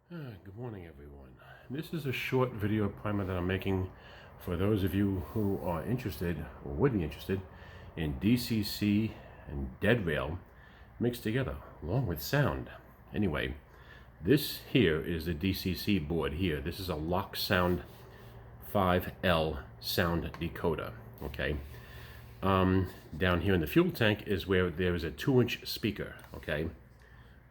Good morning, everyone. This is a short video primer that I'm making for those of you who are interested or would be interested in DCC and dead rail mixed together along with sound. Anyway, this here is the DCC board here. This is a Lock Sound 5L sound decoder. Okay. Down here in the fuel tank is where there is a 2-inch speaker. Okay.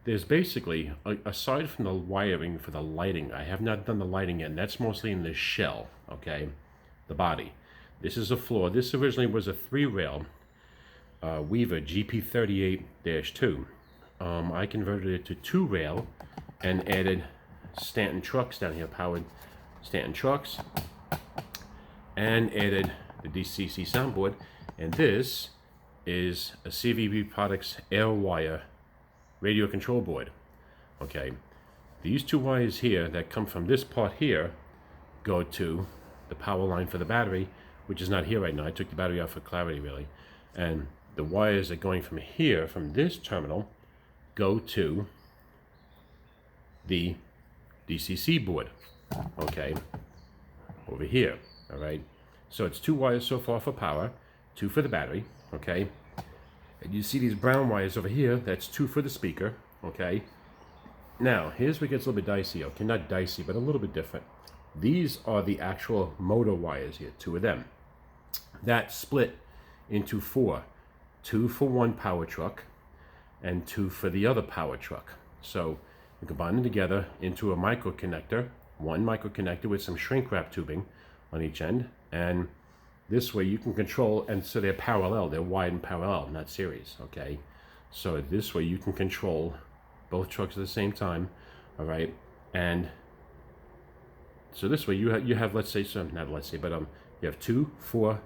There's basically, aside from the wiring for the lighting, I have not done the lighting yet, and that's mostly in the shell, okay, the body. This is a floor. This originally was a 3-rail Weaver GP38-2. I converted it to 2-rail and added Stanton trucks down here, powered Stanton trucks, and added the DCC soundboard. And this is a CVB Products Airwire radio control board. Okay, these 2 wires here that come from this part here go to the power line for the battery, which is not here right now. I took the battery out for clarity, really. And the wires that are going from here, from this terminal, go to the DCC board. Okay, over here. All right, so it's 2 wires so far for power, 2 for the battery. Okay. And you see these brown wires over here, that's 2 for the speaker, okay? Now, here's where it gets a little bit dicey, okay? Not dicey, but a little bit different. These are the actual motor wires here, 2 of them. That split into 4. 2 for one power truck, and 2 for the other power truck. So, you combine them together into a micro connector, one micro connector with some shrink wrap tubing on each end, and this way you can control, and so they're parallel, they're wide and parallel, not series, okay? So this way you can control both trucks at the same time, all right? And so this way you have let's say, so not let's say, but you have 2, 4,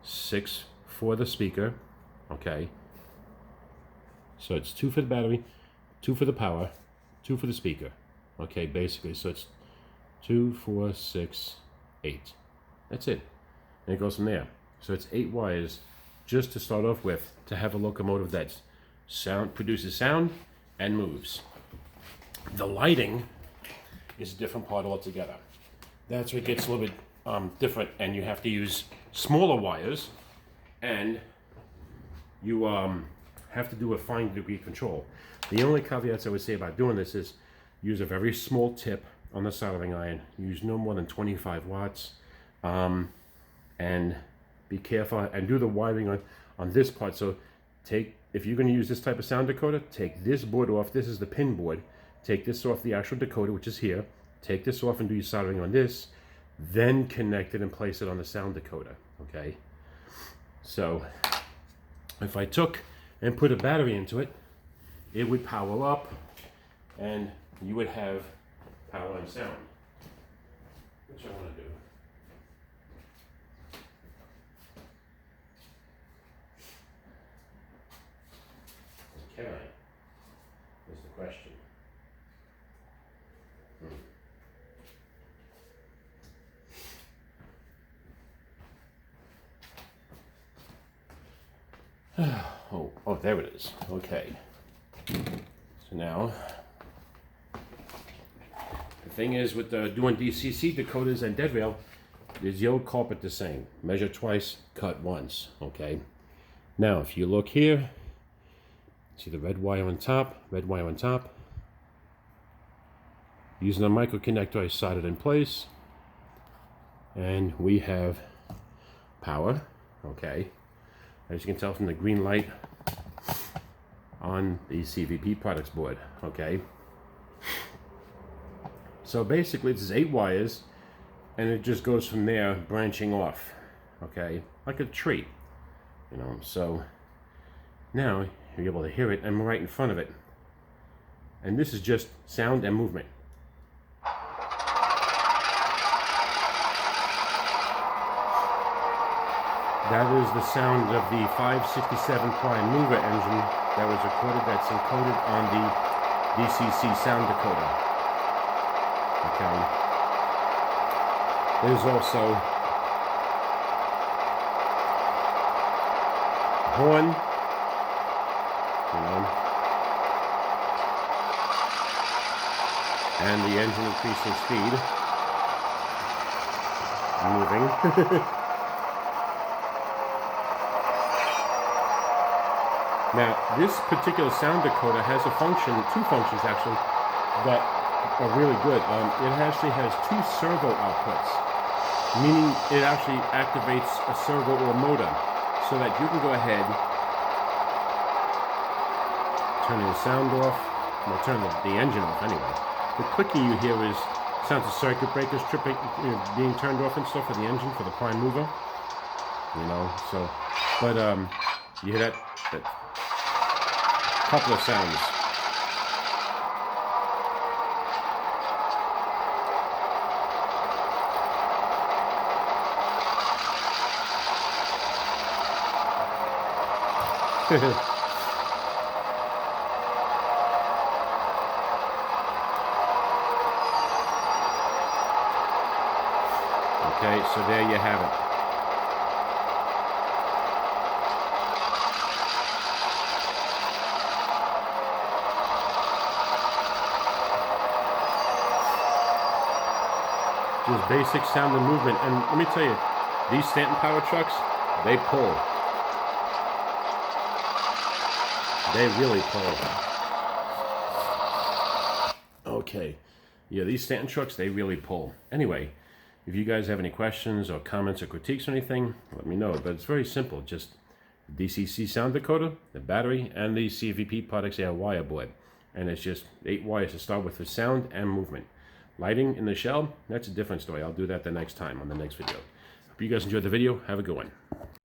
6 for the speaker, okay? So it's 2 for the battery, 2 for the power, 2 for the speaker, okay, basically. So it's 2, 4, 6, 8. That's it. And it goes from there. So it's 8 wires just to start off with, to have a locomotive that produces sound and moves. The lighting is a different part altogether. That's where it gets a little bit different, and you have to use smaller wires, and you have to do a fine degree control. The only caveats I would say about doing this is use a very small tip on the soldering iron. Use no more than 25 watts. And be careful and do the wiring on this part. So if you're going to use this type of sound decoder, take this board off. This is the pin board. Take this off the actual decoder, which is here. Take this off and do your soldering on this. Then connect it and place it on the sound decoder. Okay. So if I took and put a battery into it, it would power up and you would have power and sound, which I want to do. Can I? Is the question. Oh, there it is. Okay. So now, the thing is with doing DCC decoders and dead rail, there's the old carpet the same. Measure twice, cut once. Okay. Now, if you look here, see the red wire on top, red wire on top. Using a micro connector, I soldered in place. And we have power, okay. As you can tell from the green light on the CVP Products board, okay. So basically this is 8 wires, and it just goes from there branching off, okay, like a tree, you know. So now you're able to hear it. I'm right in front of it. And this is just sound and movement. That is the sound of the 567 prime mover engine that was recorded, that's encoded on the DCC sound decoder. Okay. There's also horn, you know. and the engine increasing speed. Moving. Now, this particular sound decoder has a function, two functions actually, that are really good. It actually has two servo outputs, meaning it actually activates a servo or motor, so that you can go ahead, turning the sound off, well, turn the engine off anyway. The clicking you hear is sounds of circuit breakers tripping, being turned off and stuff for the engine, for the prime mover. So, but you hear that couple of sounds. Okay, so there you have it. Just basic sound and movement. And let me tell you, these Stanton power trucks, they pull. They really pull. Okay. Yeah, these Stanton trucks, they really pull. Anyway, if you guys have any questions or comments or critiques or anything, let me know. But it's very simple. Just the DCC sound decoder, the battery, and the CVP Products Air wire board. And it's just 8 wires to start with for sound and movement. Lighting in the shell, that's a different story. I'll do that the next time on the next video. Hope you guys enjoyed the video. Have a good one.